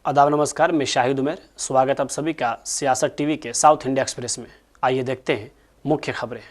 आदाब नमस्कार, मैं शाहिद उमर। स्वागत आप सभी का सियासत टीवी के साउथ इंडिया एक्सप्रेस में। आइए देखते हैं मुख्य खबरें।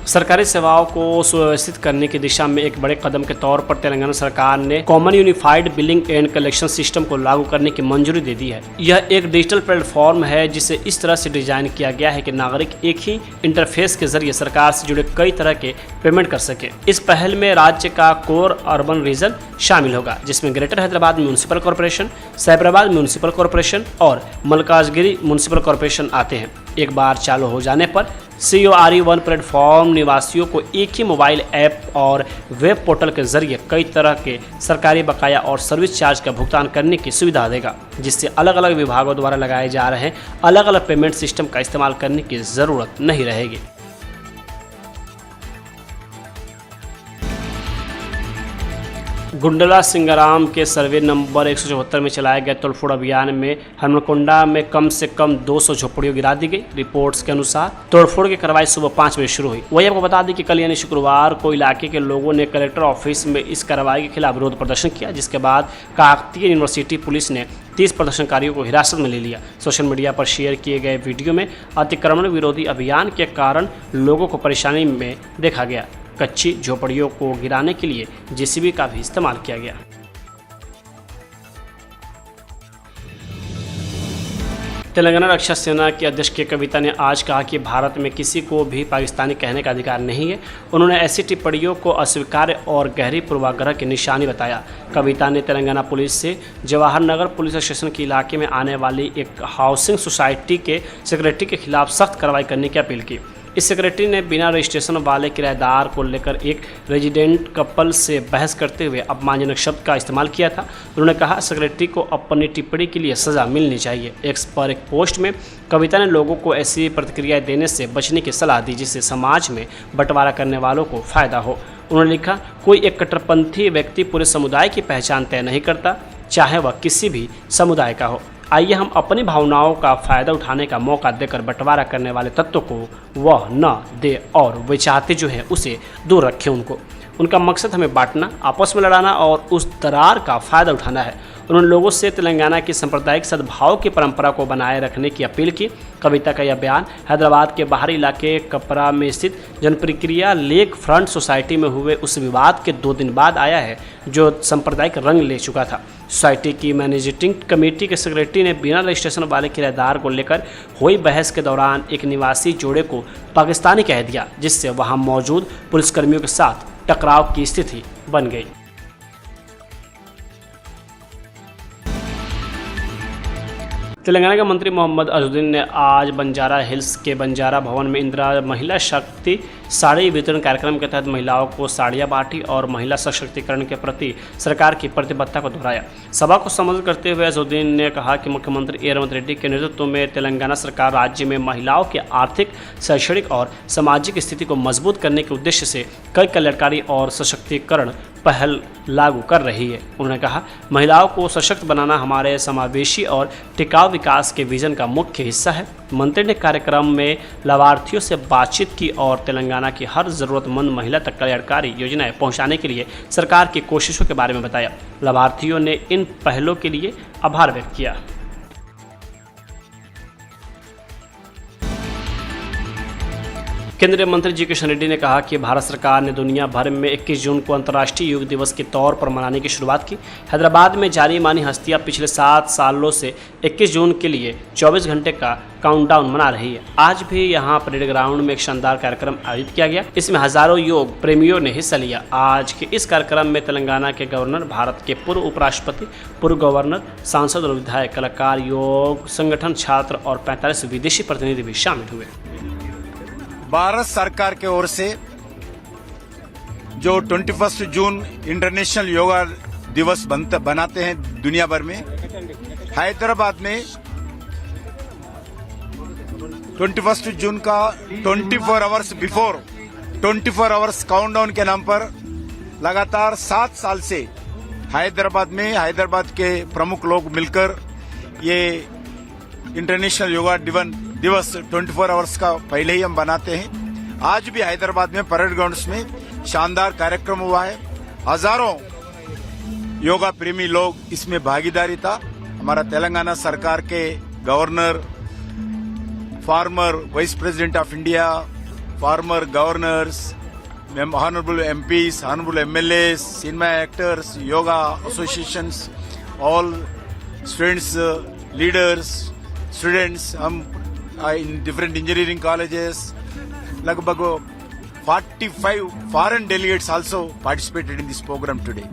सरकारी सेवाओं को सुव्यवस्थित करने की दिशा में एक बड़े कदम के तौर पर तेलंगाना सरकार ने common unified billing and collection system को लागू करने की मंजूरी दे दी है। यह एक डिजिटल प्लेटफॉर्म है जिसे इस तरह से डिजाइन किया गया है कि नागरिक एक ही इंटरफेस के जरिए सरकार से जुड़े कई तरह के पेमेंट कर सके। इस पहल में राज्य का कोर अर्बन रीजन शामिल होगा, जिसमें greater Hyderabad municipal corporation, Cyberabad municipal corporation और मलकाजगिरी म्यूनिसिपल कॉरपोरेशन आते हैं। एक बार चालू हो जाने पर CORE1 प्लेटफॉर्म निवासियों को एक ही मोबाइल ऐप और वेब पोर्टल के जरिए कई तरह के सरकारी बकाया और सर्विस चार्ज का भुगतान करने की सुविधा देगा, जिससे अलग अलग विभागों द्वारा लगाए जा रहे अलग अलग पेमेंट सिस्टम का इस्तेमाल करने की ज़रूरत नहीं रहेगी। गुंडला सिंगाराम के सर्वे नंबर 174 में चलाए गए तोड़फोड़ अभियान में हनुमनकोंडा में कम से कम 200 झोपड़ियों गिरा दी गई। रिपोर्ट्स के अनुसार तोड़फोड़ की कार्रवाई सुबह 5 बजे शुरू हुई। वही आपको बता दें कि कल यानी शुक्रवार को इलाके के लोगों ने कलेक्टर ऑफिस में इस कार्रवाई के खिलाफ विरोध प्रदर्शन किया, जिसके बाद काकतीय यूनिवर्सिटी पुलिस ने 30 प्रदर्शनकारियों को हिरासत में ले लिया। सोशल मीडिया पर शेयर किए गए वीडियो में अतिक्रमण विरोधी अभियान के कारण लोगों को परेशानी में देखा गया। कच्ची झोपड़ियों को गिराने के लिए JCB का भी इस्तेमाल किया गया। तेलंगाना रक्षा सेना के अध्यक्ष के कविता ने आज कहा कि भारत में किसी को भी पाकिस्तानी कहने का अधिकार नहीं है। उन्होंने ऐसी टिप्पणियों को अस्वीकार्य और गहरी पूर्वाग्रह की निशानी बताया। कविता ने तेलंगाना पुलिस से जवाहर नगर पुलिस स्टेशन के इलाके में आने वाली एक हाउसिंग सोसाइटी के सेक्रेटरी के खिलाफ सख्त कार्रवाई करने की अपील की। इस सेक्रेटरी ने बिना रजिस्ट्रेशन वाले किराएदार को लेकर एक रेजिडेंट कपल से बहस करते हुए अपमानजनक शब्द का इस्तेमाल किया था। उन्होंने कहा सेक्रेटरी को अपनी टिप्पणी के लिए सज़ा मिलनी चाहिए। एक्स पर एक पोस्ट में कविता ने लोगों को ऐसी प्रतिक्रिया देने से बचने की सलाह दी जिससे समाज में बंटवारा करने वालों को फायदा हो। उन्होंने लिखा, कोई एक कट्टरपंथी व्यक्ति पूरे समुदाय की पहचान तय नहीं करता, चाहे वह किसी भी समुदाय का हो। आइए हम अपनी भावनाओं का फ़ायदा उठाने का मौका देकर बंटवारा करने वाले तत्वों को वह न दे और वे चाहते जो है उसे दूर रखें। उनका मकसद हमें बांटना, आपस में लड़ाना और उस दरार का फ़ायदा उठाना है। उन्होंने लोगों से तेलंगाना की सांप्रदायिक सद्भाव की परंपरा को बनाए रखने की अपील की। कविता का यह बयान हैदराबाद के बाहरी इलाके कपरा में स्थित जनप्रक्रिया लेक फ्रंट सोसाइटी में हुए उस विवाद के 2 दिन बाद आया है जो सांप्रदायिक रंग ले चुका था। सोसाइटी की मैनेजिंग कमेटी के सेक्रेटरी ने बिना रजिस्ट्रेशन वाले किराएदार को लेकर हुई बहस के दौरान एक निवासी जोड़े को पाकिस्तानी कह दिया, जिससे वहां मौजूद पुलिसकर्मियों के साथ टकराव की स्थिति बन गई। तेलंगाना के मंत्री मोहम्मद अजहरुद्दीन ने आज बंजारा हिल्स के बंजारा भवन में इंदिरा महिला शक्ति साड़ी वितरण कार्यक्रम के तहत महिलाओं को साड़ियां बांटी और महिला सशक्तिकरण के प्रति सरकार की प्रतिबद्धता को दोहराया। सभा को संबोधित करते हुए अजहरुद्दीन ने कहा कि मुख्यमंत्री रेवंत रेड्डी के नेतृत्व में तेलंगाना सरकार राज्य में महिलाओं के आर्थिक, शैक्षणिक और सामाजिक स्थिति को मजबूत करने के उद्देश्य से कई कल्याणकारी और सशक्तिकरण पहल लागू कर रही है। उन्होंने कहा, महिलाओं को सशक्त बनाना हमारे समावेशी और टिकाऊ विकास के विजन का मुख्य हिस्सा है। मंत्री ने कार्यक्रम में लाभार्थियों से बातचीत की और तेलंगाना की हर ज़रूरतमंद महिला तक कल्याणकारी योजनाएं पहुंचाने के लिए सरकार की कोशिशों के बारे में बताया। लाभार्थियों ने इन पहलों के लिए आभार व्यक्त किया। केंद्रीय मंत्री जी किशन रेड्डी ने कहा कि भारत सरकार ने दुनिया भर में 21 जून को अंतर्राष्ट्रीय योग दिवस के तौर पर मनाने की शुरुआत की। हैदराबाद में जानी मानी हस्तियां पिछले 7 सालों से 21 जून के लिए 24 घंटे का काउंटडाउन मना रही है। आज भी यहां परेड ग्राउंड में एक शानदार कार्यक्रम आयोजित किया गया। इसमें हजारों योग प्रेमियों ने हिस्सा लिया। आज के इस कार्यक्रम में तेलंगाना के गवर्नर, भारत के पूर्व उपराष्ट्रपति, पूर्व गवर्नर, सांसद और विधायक, कलाकार, योग संगठन, छात्र और 45 विदेशी प्रतिनिधि भी शामिल हुए। भारत सरकार के ओर से जो 21 जून इंटरनेशनल योगा दिवस बनाते हैं दुनिया भर में, हैदराबाद में 21 जून का 24 आवर्स बिफोर 24 आवर्स काउंटडाउन के नाम पर लगातार 7 साल से हैदराबाद के प्रमुख लोग मिलकर ये इंटरनेशनल योगा दिवस 24 आवर्स का पहले ही हम बनाते हैं। आज भी हैदराबाद में परेड ग्राउंड्स में शानदार कार्यक्रम हुआ है। हजारों योगा प्रेमी लोग इसमें भागीदारी था। हमारा तेलंगाना सरकार के governor, farmer vice president of India, farmer governors, honorable MPs, honorable MLAs, cinema actors, yoga associations, all students, leaders, students, हम in different engineering colleges, लगभग 45 foreign delegates also participated in this program today.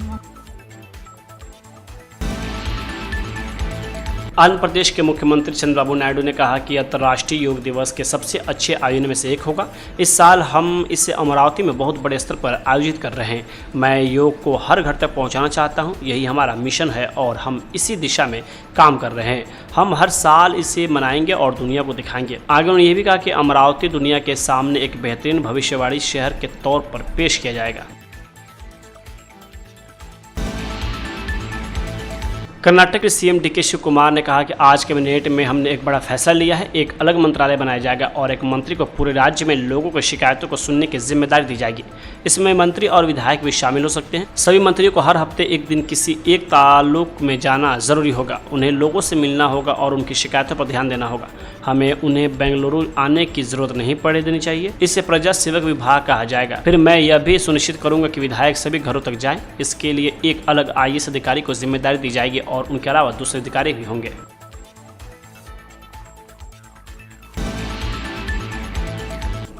Andhra Pradesh के मुख्यमंत्री चंद्रबाबू नायडू ने कहा कि अंतर्राष्ट्रीय योग दिवस के सबसे अच्छे आयोजन में से एक होगा। इस साल हम इसे अमरावती में बहुत बड़े स्तर पर आयोजित कर रहे हैं। मैं योग को हर घर तक पहुंचाना चाहता हूं, यही हमारा मिशन है और हम इसी दिशा में काम कर रहे हैं। हम हर साल इसे मनाएंगे और दुनिया को दिखाएंगे। आगे उन्होंने यह भी कहा कि अमरावती दुनिया के सामने एक बेहतरीन भविष्यवाणी शहर के तौर पर पेश किया जाएगा। कर्नाटक के सीएम डीके शिव कुमार ने कहा कि आज कैबिनेट में हमने एक बड़ा फैसला लिया है। एक अलग मंत्रालय बनाया जाएगा और एक मंत्री को पूरे राज्य में लोगों की शिकायतों को सुनने की जिम्मेदारी दी जाएगी। इसमें मंत्री और विधायक भी शामिल हो सकते हैं। सभी मंत्रियों को हर हफ्ते एक दिन किसी एक ताल्लुक में जाना जरूरी होगा। उन्हें लोगों से मिलना होगा और उनकी शिकायतों पर ध्यान देना होगा। हमें उन्हें बेंगलुरु आने की जरूरत नहीं पड़े देनी चाहिए। इसे प्रजा सेवक विभाग कहा जाएगा। फिर मैं यह भी सुनिश्चित करूंगा कि विधायक सभी घरों तक जाएं। इसके लिए एक अलग IAS अधिकारी को जिम्मेदारी दी जाएगी और उनके अलावा दूसरे अधिकारी भी होंगे।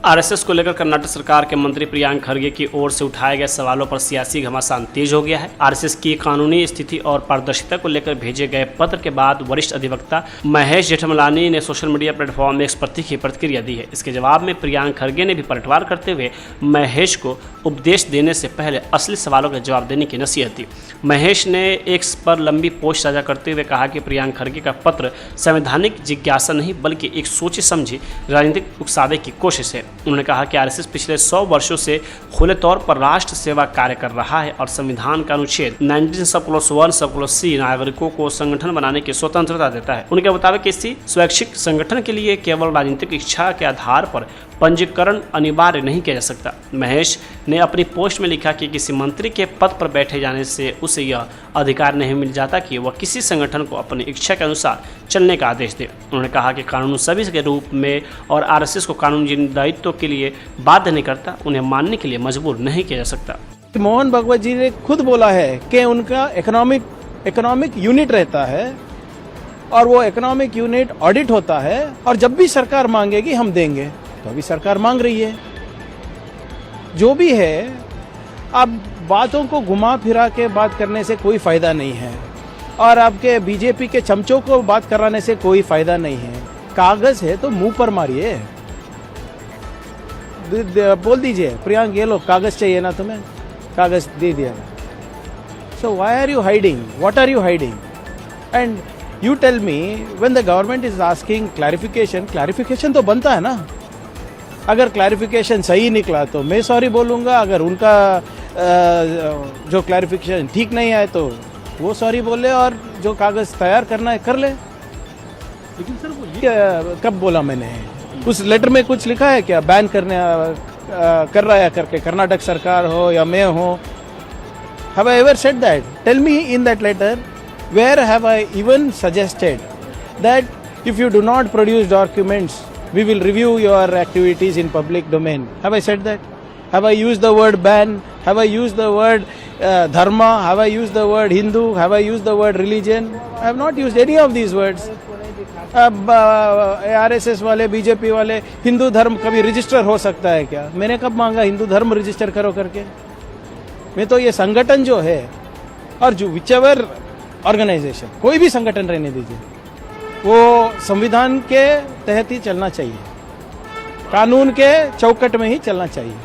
आरएसएस को लेकर कर्नाटक सरकार के मंत्री प्रियांक खरगे की ओर से उठाए गए सवालों पर सियासी घमासान तेज हो गया है। आरएसएस की कानूनी स्थिति और पारदर्शिता को लेकर भेजे गए पत्र के बाद वरिष्ठ अधिवक्ता महेश जेठमलानी ने सोशल मीडिया प्लेटफॉर्म में एक्स की प्रतिक्रिया दी है। इसके जवाब में प्रियांक खरगे ने भी पलटवार करते हुए महेश को उपदेश देने से पहले असली सवालों का जवाब देने की नसीहत दी। महेश ने एक्स पर लंबी पोस्ट साझा करते हुए कहा कि प्रियांक खरगे का पत्र संवैधानिक जिज्ञासा नहीं बल्कि एक सोची समझी राजनीतिक उकसावे की कोशिश है। उन्होंने कहा कि आरएसएस पिछले 100 वर्षों से खुले तौर पर राष्ट्र सेवा कार्य कर रहा है और संविधान का अनुच्छेद 19(1)(c) नागरिकों को संगठन बनाने की स्वतंत्रता देता है। उनके मुताबिक किसी स्वैच्छिक संगठन के लिए केवल राजनीतिक इच्छा के आधार पर पंजीकरण अनिवार्य नहीं किया जा सकता। महेश ने अपनी पोस्ट में लिखा कि किसी मंत्री के पद पर बैठे जाने से उसे यह अधिकार नहीं मिल जाता कि वह किसी संगठन को अपनी इच्छा के अनुसार चलने का आदेश दे। उन्होंने कहा कि कानून सभी के रूप में और आरएसएस को कानून जिन दायित्वों के लिए बाध्य नहीं करता उन्हें मानने के लिए मजबूर नहीं किया जा सकता। मोहन भगवत जी ने खुद बोला है कि उनका इकोनॉमिक यूनिट रहता है और वो इकोनॉमिक यूनिट ऑडिट होता है और जब भी सरकार मांगेगी हम देंगे। तो अभी सरकार मांग रही है। जो भी है, अब बातों को घुमा फिरा के बात करने से कोई फायदा नहीं है और आपके बीजेपी के चमचों को बात कराने से कोई फायदा नहीं है। कागज है तो मुंह पर मारिए, बोल दीजिए प्रियांक ये लो कागज चाहिए ना तुम्हें, कागज दे दिया। So why are you hiding, what are you hiding? And you tell me when the government is asking clarification तो बनता है ना। अगर क्लैरिफिकेशन सही निकला तो मैं सॉरी बोलूँगा, अगर उनका जो क्लैरिफिकेशन ठीक नहीं आए तो वो सॉरी बोले और जो कागज़ तैयार करना है कर ले। लेकिन सर वो ये कब बोला मैंने? उस लेटर में कुछ लिखा है क्या बैन करने कर रहा है करके, कर्नाटक सरकार हो या मैं हो? Have I ever said that? Tell me in that letter where have I even suggested that if you do not produce documents we will review your activities in public domain. Have I said that? Have I used the word ban? Have I used the word dharma? Have I used the word Hindu? Have I used the word religion? I have not used any of these words. अब RSS वाले, BJP वाले, हिंदू धर्म कभी register हो सकता है क्या? मैंने कब मांगा हिंदू धर्म रजिस्टर करो करके? मैं तो ये संगठन जो है और जो विचेवर ऑर्गेनाइजेशन, कोई भी संगठन रहने दीजिए, वो संविधान के तहत ही चलना चाहिए, कानून के चौकट में ही चलना चाहिए।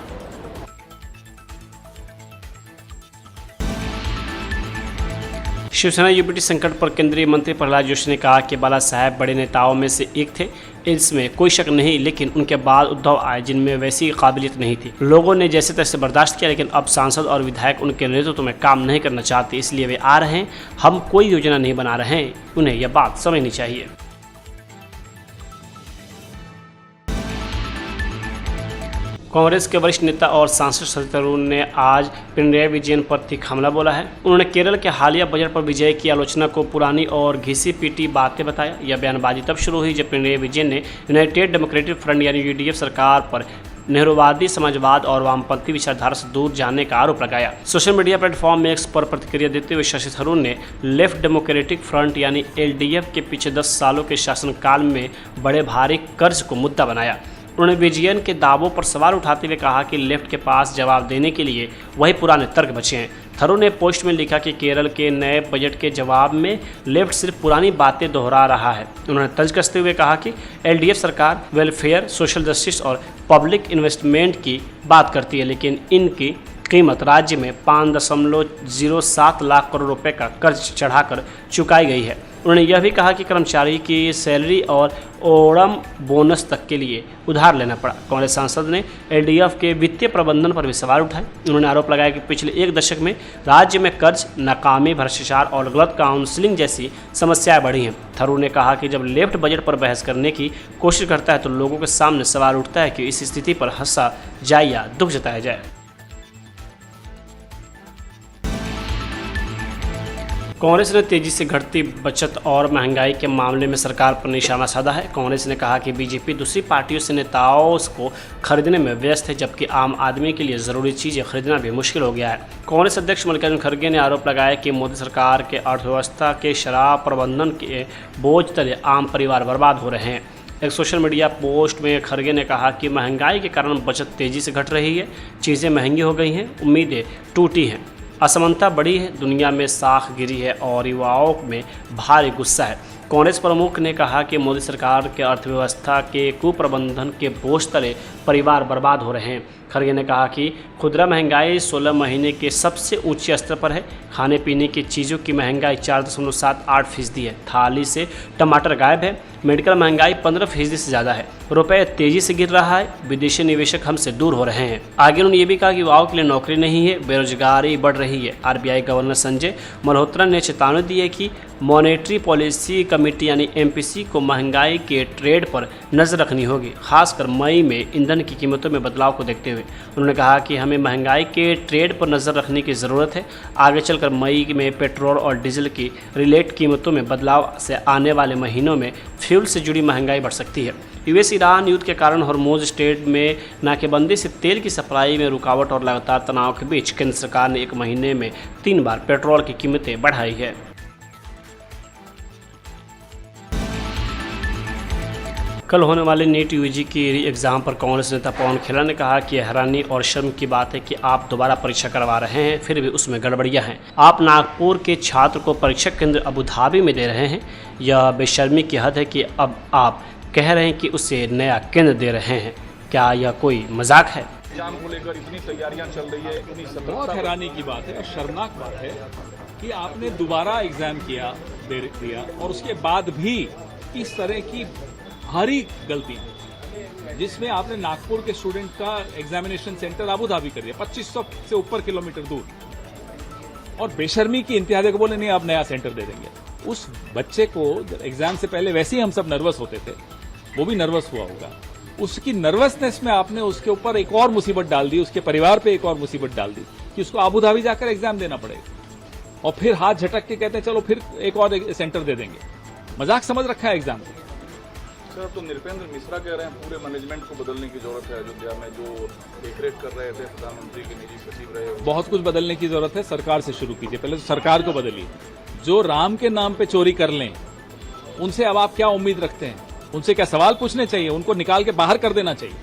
शिवसेना यूपीटी संकट पर केंद्रीय मंत्री प्रहलाद जोशी ने कहा कि बाला साहेब बड़े नेताओं में से एक थे, इसमें कोई शक नहीं, लेकिन उनके बाद उद्धव आए जिनमें वैसी काबिलियत नहीं थी। लोगों ने जैसे तैसे बर्दाश्त किया, लेकिन अब सांसद और विधायक उनके नेतृत्व में काम नहीं करना चाहते, इसलिए वे आ रहे हैं। हम कोई योजना नहीं बना रहे हैं, उन्हें यह बात समझनी चाहिए। कांग्रेस के वरिष्ठ नेता और सांसद शशि थरूर ने आज पिनराई विजयन पर तीखा हमला बोला है। उन्होंने केरल के हालिया बजट पर विजय की आलोचना को पुरानी और घिसी पीटी बातें बताया। यह बयानबाजी तब शुरू हुई जब पिनराई विजयन ने यूनाइटेड डेमोक्रेटिक फ्रंट यानी यूडीएफ सरकार पर नेहरूवादी समाजवाद और वामपंथी विचारधारा से दूर जाने का आरोप लगाया। सोशल मीडिया प्लेटफॉर्म एक्स पर प्रतिक्रिया देते हुए शशि थरूर ने लेफ्ट डेमोक्रेटिक फ्रंट यानी एलडीएफ के पीछे 10 सालों के शासनकाल में बड़े भारी कर्ज को मुद्दा बनाया। उन्होंने विजयन के दावों पर सवाल उठाते हुए कहा कि लेफ्ट के पास जवाब देने के लिए वही पुराने तर्क बचे हैं। थरूर ने पोस्ट में लिखा कि केरल के नए बजट के जवाब में लेफ्ट सिर्फ पुरानी बातें दोहरा रहा है। उन्होंने तर्ज कसते हुए कहा कि एलडीएफ सरकार वेलफेयर, सोशल जस्टिस और पब्लिक इन्वेस्टमेंट की बात करती है, लेकिन इनकी कीमत राज्य में 5.07 लाख करोड़ रुपए का कर्ज चढ़ाकर चुकाई गई है। उन्होंने यह भी कहा कि कर्मचारी की सैलरी और ओणम बोनस तक के लिए उधार लेना पड़ा। कांग्रेस सांसद ने एलडीएफ के वित्तीय प्रबंधन पर भी सवाल उठाए। उन्होंने आरोप लगाया कि पिछले एक दशक में राज्य में कर्ज, नाकामी, भ्रष्टाचार और गलत काउंसलिंग जैसी समस्याएं बढ़ी हैं। थरूर ने कहा कि जब लेफ्ट बजट पर बहस करने की कोशिश करता है तो लोगों के सामने सवाल उठता है कि इस स्थिति पर हंसा जाए या दुख जताया जाए। कांग्रेस ने तेजी से घटती बचत और महंगाई के मामले में सरकार पर निशाना साधा है। कांग्रेस ने कहा कि बीजेपी दूसरी पार्टियों से नेताओं को खरीदने में व्यस्त है, जबकि आम आदमी के लिए ज़रूरी चीज़ें खरीदना भी मुश्किल हो गया है। कांग्रेस अध्यक्ष मल्लिकार्जुन खड़गे ने आरोप लगाया कि मोदी सरकार के अर्थव्यवस्था के शराब प्रबंधन के बोझ तले आम परिवार बर्बाद हो रहे हैं। एक सोशल मीडिया पोस्ट में खड़गे ने कहा कि महंगाई के कारण बचत तेज़ी से घट रही है, चीज़ें महंगी हो गई हैं, उम्मीदें टूटी हैं, असमानता बढ़ी है, दुनिया में साख गिरी है और युवाओं में भारी गुस्सा है। कांग्रेस प्रमुख ने कहा कि मोदी सरकार के अर्थव्यवस्था के कुप्रबंधन के बोझ तले परिवार बर्बाद हो रहे हैं। खड़गे ने कहा कि खुदरा महंगाई 16 महीने के सबसे ऊंचे स्तर पर है। खाने पीने की चीज़ों की महंगाई 4.78% है। थाली से टमाटर गायब है। मेडिकल महंगाई 15% से ज़्यादा है। रुपये तेज़ी से गिर रहा है। विदेशी निवेशक हमसे दूर हो रहे हैं। आगे उन्होंने ये भी कहा कि युवाओं के लिए नौकरी नहीं है, बेरोजगारी बढ़ रही है। आरबीआई गवर्नर संजय मल्होत्रा ने चेतावनी दी है कि मॉनेटरी पॉलिसी कमेटी यानी एमपीसी को महंगाई के ट्रेड पर नज़र रखनी होगी, खासकर मई में ईंधन की कीमतों में बदलाव को देखते हुए। उन्होंने कहा कि हमें महंगाई के ट्रेड पर नज़र रखने की ज़रूरत है। आगे चलकर मई में पेट्रोल और डीजल की रिलेट कीमतों में बदलाव से आने वाले महीनों में फ्यूल से जुड़ी महंगाई बढ़ सकती है। यूएस ईरान युद्ध के कारण हॉर्मुज़ स्ट्रेट में नाकेबंदी से तेल की सप्लाई में रुकावट और लगातार तनाव के बीच केंद्र सरकार ने एक महीने में 3 बार पेट्रोल की कीमतें बढ़ाई है। कल होने वाले नीट यूजी की एग्ज़ाम पर कांग्रेस नेता पवन खेड़ा ने कहा कि हैरानी और शर्म की बात है कि आप दोबारा परीक्षा करवा रहे हैं, फिर भी उसमें गड़बड़ियां हैं। आप नागपुर के छात्र को परीक्षा केंद्र अबू धाबी में दे रहे हैं। यह बेशर्मी की हद है कि अब आप कह रहे हैं कि उसे नया केंद्र दे रहे हैं। क्या यह कोई मजाक है? एग्जाम को लेकर इतनी तैयारियां चल रही है, इतनी बहुत हैरानी की बात है और शर्मनाक बात है कि आपने दोबारा एग्जाम दे दिया और उसके बाद भी इस तरह की भारी गलती, जिसमें आपने नागपुर के स्टूडेंट का एग्जामिनेशन सेंटर अबू धाबी कर दिया 2500 से ऊपर किलोमीटर दूर, और बेशर्मी की इंतहा को बोले नहीं आप नया सेंटर दे देंगे। उस बच्चे को एग्जाम से पहले वैसे ही हम सब नर्वस होते थे, वो भी नर्वस हुआ होगा। उसकी नर्वसनेस में आपने उसके ऊपर एक और मुसीबत डाल दी, उसके परिवार पे एक और मुसीबत डाल दी कि उसको अबू धाबी जाकर एग्जाम देना पड़ेगा और फिर हाथ झटक के कहते हैं चलो फिर एक और सेंटर दे देंगे। मजाक समझ रखा है एग्जाम को। सर, तो नृपेंद्र मिश्रा कह रहे हैं पूरे मैनेजमेंट को बदलने की जरूरत है। अयोध्या में जो देखरेख कर रहे थे प्रधानमंत्री के निजी सचिव रहे, बहुत कुछ बदलने की जरूरत है। सरकार से शुरू कीजिए, पहले तो सरकार को बदलिए। जो राम के नाम पे चोरी कर लें उनसे अब आप क्या उम्मीद रखते हैं? उनसे क्या सवाल पूछने चाहिए? उनको निकाल के बाहर कर देना चाहिए।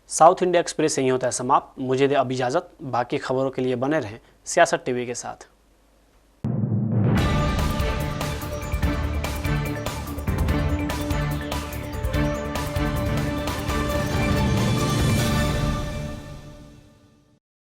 साउथ इंडिया एक्सप्रेस यहीं होता है समाप्त। मुझे दे अब इजाज़त। बाकी खबरों के लिए बने रहें सियासत टीवी के साथ।